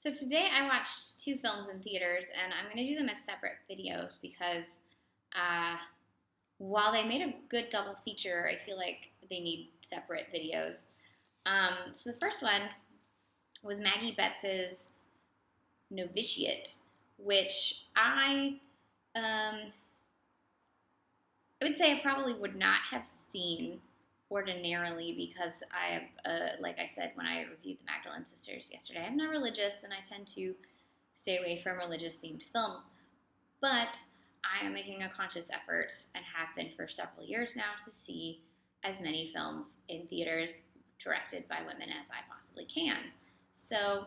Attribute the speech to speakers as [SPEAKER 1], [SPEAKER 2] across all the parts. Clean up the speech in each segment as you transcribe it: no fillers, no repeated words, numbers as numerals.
[SPEAKER 1] So today I watched two films in theaters, and I'm going to do them as separate videos because uh, while they made a good double feature, I feel like they need separate videos. So the first one was Maggie Betts's Novitiate, which um, I would say I probably would not have seen ordinarily because I have, like I said when I reviewed the Magdalene Sisters yesterday, I'm not religious and I tend to stay away from religious themed films. But I am making a conscious effort and have been for several years now to see as many films in theaters directed by women as I possibly can. So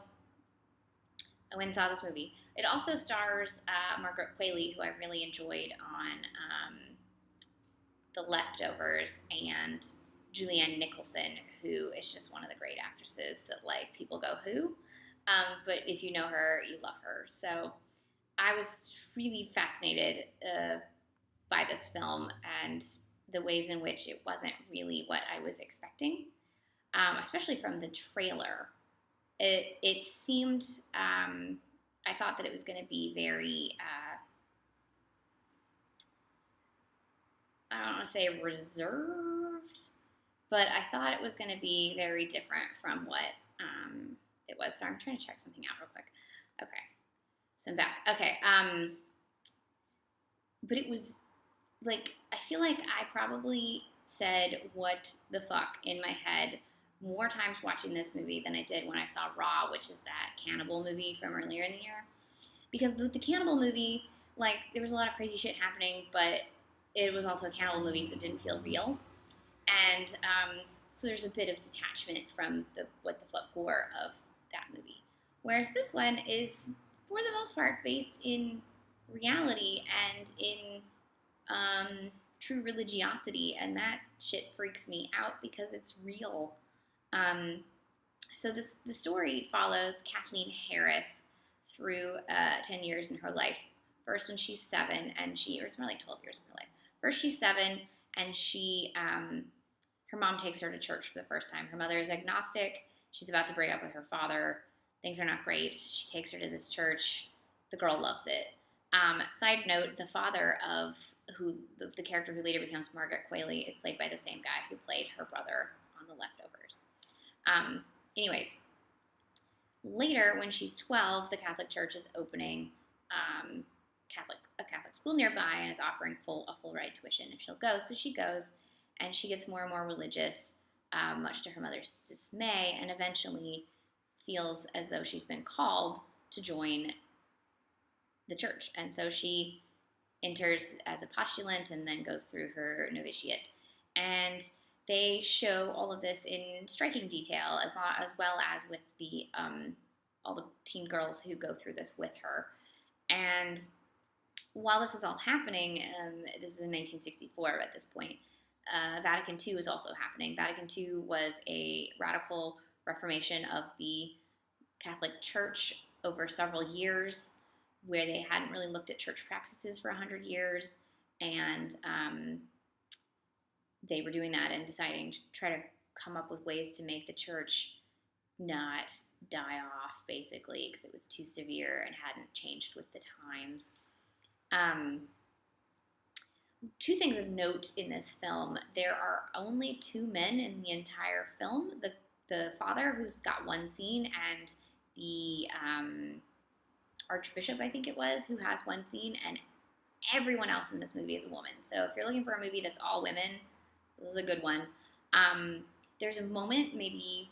[SPEAKER 1] I went and saw this movie. It also stars Margaret Qualley, who I really enjoyed on The Leftovers, and Julianne Nicholson, who is just one of the great actresses that like people go who, but if you know her, you love her. So I was really fascinated by this film and the ways in which it wasn't really what I was expecting, especially from the trailer. It seemed I thought that it was going to be very I don't want to say reserved, but I thought it was going to be very different from what it was. So I'm trying to check something out real quick. Okay, so I'm back. Okay, but it was like I feel like I probably said "what the fuck" in my head more times watching this movie than I did when I saw Raw, which is that cannibal movie from earlier in the year. Because with the cannibal movie, like there was a lot of crazy shit happening, but it was also a cannibal movie, so it didn't feel real. And so there's a bit of detachment from the what the fuck gore of that movie. Whereas this one is, for the most part, based in reality and in true religiosity, and that shit freaks me out because it's real. Um, so the story follows Kathleen Harris through 10 years in her life. First, when she's 7, or it's more like 12 years in her life. First, she's 7, and her mom takes her to church for the first time. Her mother is agnostic. She's about to break up with her father. Things are not great. She takes her to this church. The girl loves it. Side note, the father of the character who later becomes Margaret Qualley is played by the same guy who played her brother on The Leftovers. Anyways, later, when she's 12, the Catholic Church is opening a Catholic school nearby and is offering a full ride tuition if she'll go. So she goes, and she gets more and more religious, much to her mother's dismay, and eventually feels as though she's been called to join the church. And so she enters as a postulant and then goes through her novitiate. And they show all of this in striking detail, as well as with the all the teen girls who go through this with her. And while this is all happening, this is in 1964 at this point, Vatican II is also happening. Vatican II was a radical reformation of the Catholic Church over several years, where they hadn't really looked at church practices for 100 years, and they were doing that and deciding to try to come up with ways to make the church not die off, basically, because it was too severe and hadn't changed with the times. Two things of note in this film: there are only 2 men in the entire film. The father, who's got one scene, and the Archbishop, I think it was, who has one scene, and everyone else in this movie is a woman. So if you're looking for a movie that's all women, this is a good one. There's a moment, maybe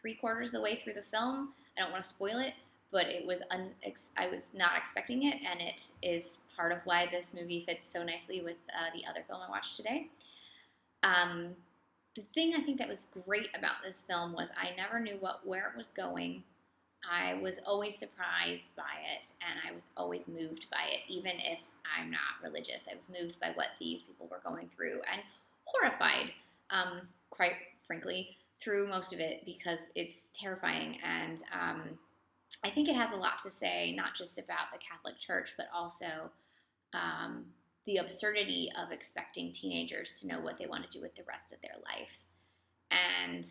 [SPEAKER 1] 3/4 of the way through the film, I don't want to spoil it, but it was I was not expecting it, and it is part of why this movie fits so nicely with the other film I watched today. The thing I think that was great about this film was I never knew where it was going. I was always surprised by it, and I was always moved by it, even if I'm not religious. I was moved by what these people were going through, and horrified, quite frankly, through most of it, because it's terrifying. And I think it has a lot to say, not just about the Catholic Church, but also the absurdity of expecting teenagers to know what they want to do with the rest of their life. And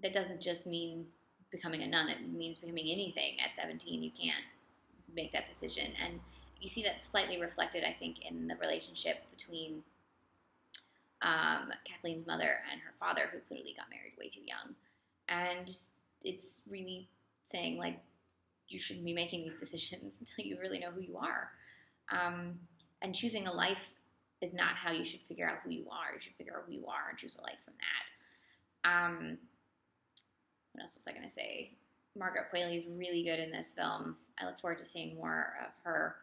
[SPEAKER 1] that doesn't just mean becoming a nun. It means becoming anything at 17. You can't make that decision. And you see that slightly reflected, I think, in the relationship between Kathleen's mother and her father, who clearly got married way too young. And it's really saying, like, you shouldn't be making these decisions until you really know who you are. And choosing a life is not how you should figure out who you are. You should figure out who you are and choose a life from that. What else was I going to say? Margaret Qualley is really good in this film. I look forward to seeing more of her.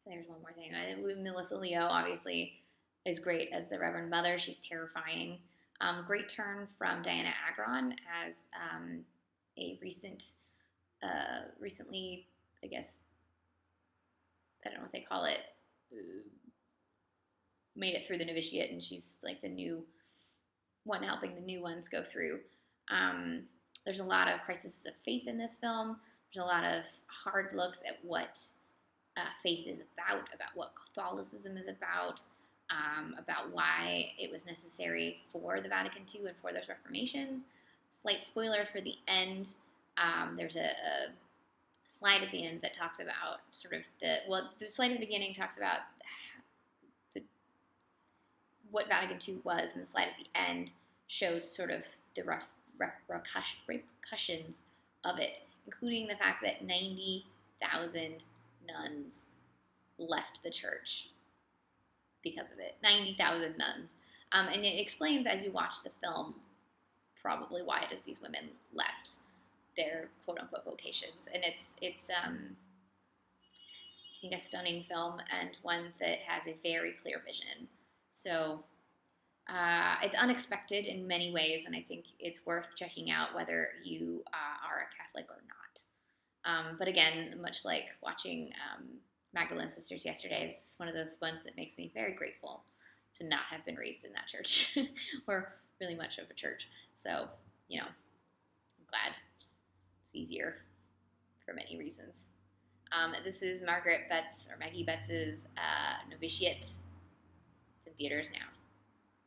[SPEAKER 1] There's one more thing. Melissa Leo, obviously, is great as the Reverend Mother. She's terrifying. Great turn from Dianna Agron as a recently, I guess, I don't know what they call it, made it through the Novitiate, and she's like the new one helping the new ones go through. There's a lot of crises of faith in this film. There's a lot of hard looks at what faith is about what Catholicism is about why it was necessary for the Vatican II and for those reformations. Slight spoiler for the end. There's a slide at the end that talks about sort of the slide at the beginning talks about what Vatican II was, and the slide at the end shows sort of the repercussions of it, including the fact that 90,000 nuns left the church because of it. 90,000 nuns. And it explains as you watch the film probably why it is these women left their quote-unquote vocations. And it's I think a stunning film, and one that has a very clear vision. So it's unexpected in many ways, and I think it's worth checking out whether you are a Catholic or not. But again, much like watching Magdalene Sisters yesterday, this is one of those ones that makes me very grateful to not have been raised in that church or really much of a church. So, I'm glad it's easier for many reasons. This is Margaret Betts, or Maggie Betts' Novitiate. It's in theaters now.